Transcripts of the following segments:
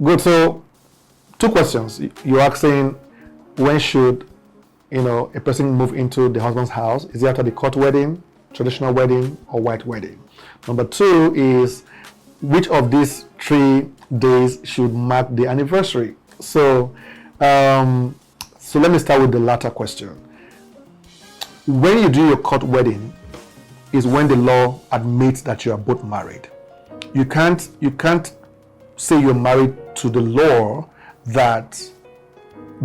Good. So, two questions. You're asking when should a person move into the husband's house? Is it after the court wedding, traditional wedding, or white wedding? Number two is which of these 3 days should mark the anniversary? So let me start with the latter question. When you do your court wedding, is when the law admits that you are both married. You can't say you're married to the law that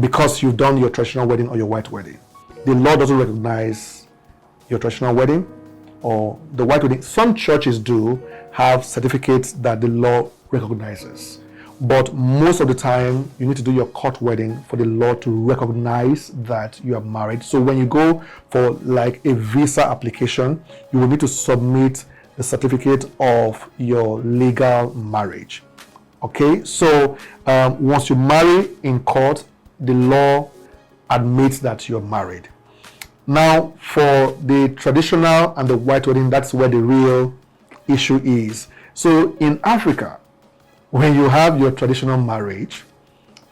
because you've done your traditional wedding or your white wedding. The law doesn't recognize your traditional wedding or the white wedding. Some churches do have certificates that the law recognizes, but most of the time you need to do your court wedding for the law to recognize that you are married. So when you go for like a visa application, you will need to submit the certificate of your legal marriage. Okay, so once you marry in court, the law admits that you're married. Now, for the traditional and the white wedding, that's where the real issue is. So in Africa, when you have your traditional marriage,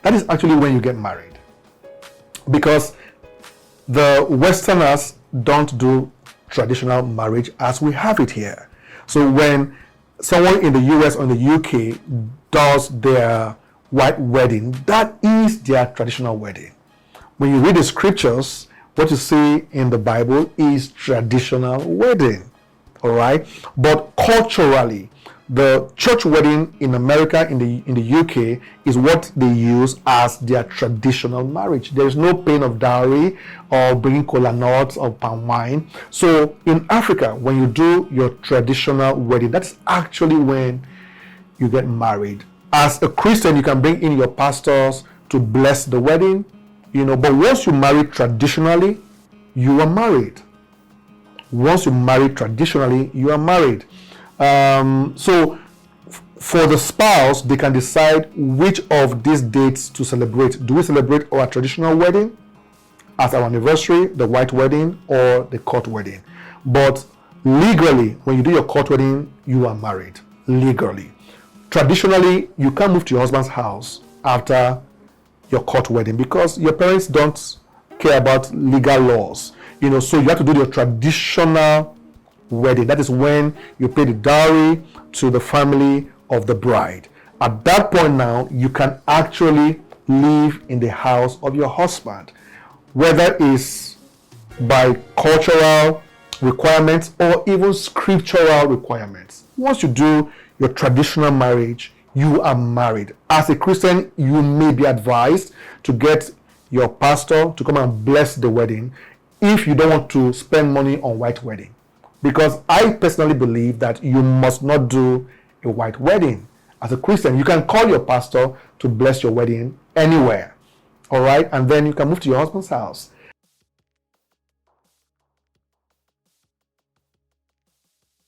that is actually when you get married. Because the Westerners don't do traditional marriage as we have it here. So when someone in the US or in the UK does their white wedding, that is their traditional wedding. When you read the scriptures, what you see in the Bible is traditional wedding. All right, but culturally, the church wedding in America, in the UK, is what they use as their traditional marriage. There is no paying of dowry or bringing kola nuts or palm wine. So in Africa, when you do your traditional wedding, that's actually when you get married. As a Christian, you can bring in your pastors to bless the wedding, but once you marry traditionally, you are married. Once you marry traditionally, you are married. So for the spouse, they can decide which of these dates to celebrate. Do we celebrate our traditional wedding as our anniversary, the white wedding, or the court wedding? But legally, when you do your court wedding, you are married legally. Traditionally, you can't move to your husband's house after your court wedding because your parents don't care about legal laws. So you have to do your traditional wedding. That is when you pay the dowry to the family of the bride. At that point now, you can actually live in the house of your husband, whether it's by cultural requirements or even scriptural requirements. Once you do your traditional marriage, you are married. As a Christian, you may be advised to get your pastor to come and bless the wedding if you don't want to spend money on white wedding. Because I personally believe that you must not do a white wedding. As a Christian, you can call your pastor to bless your wedding anywhere. All right? And then you can move to your husband's house.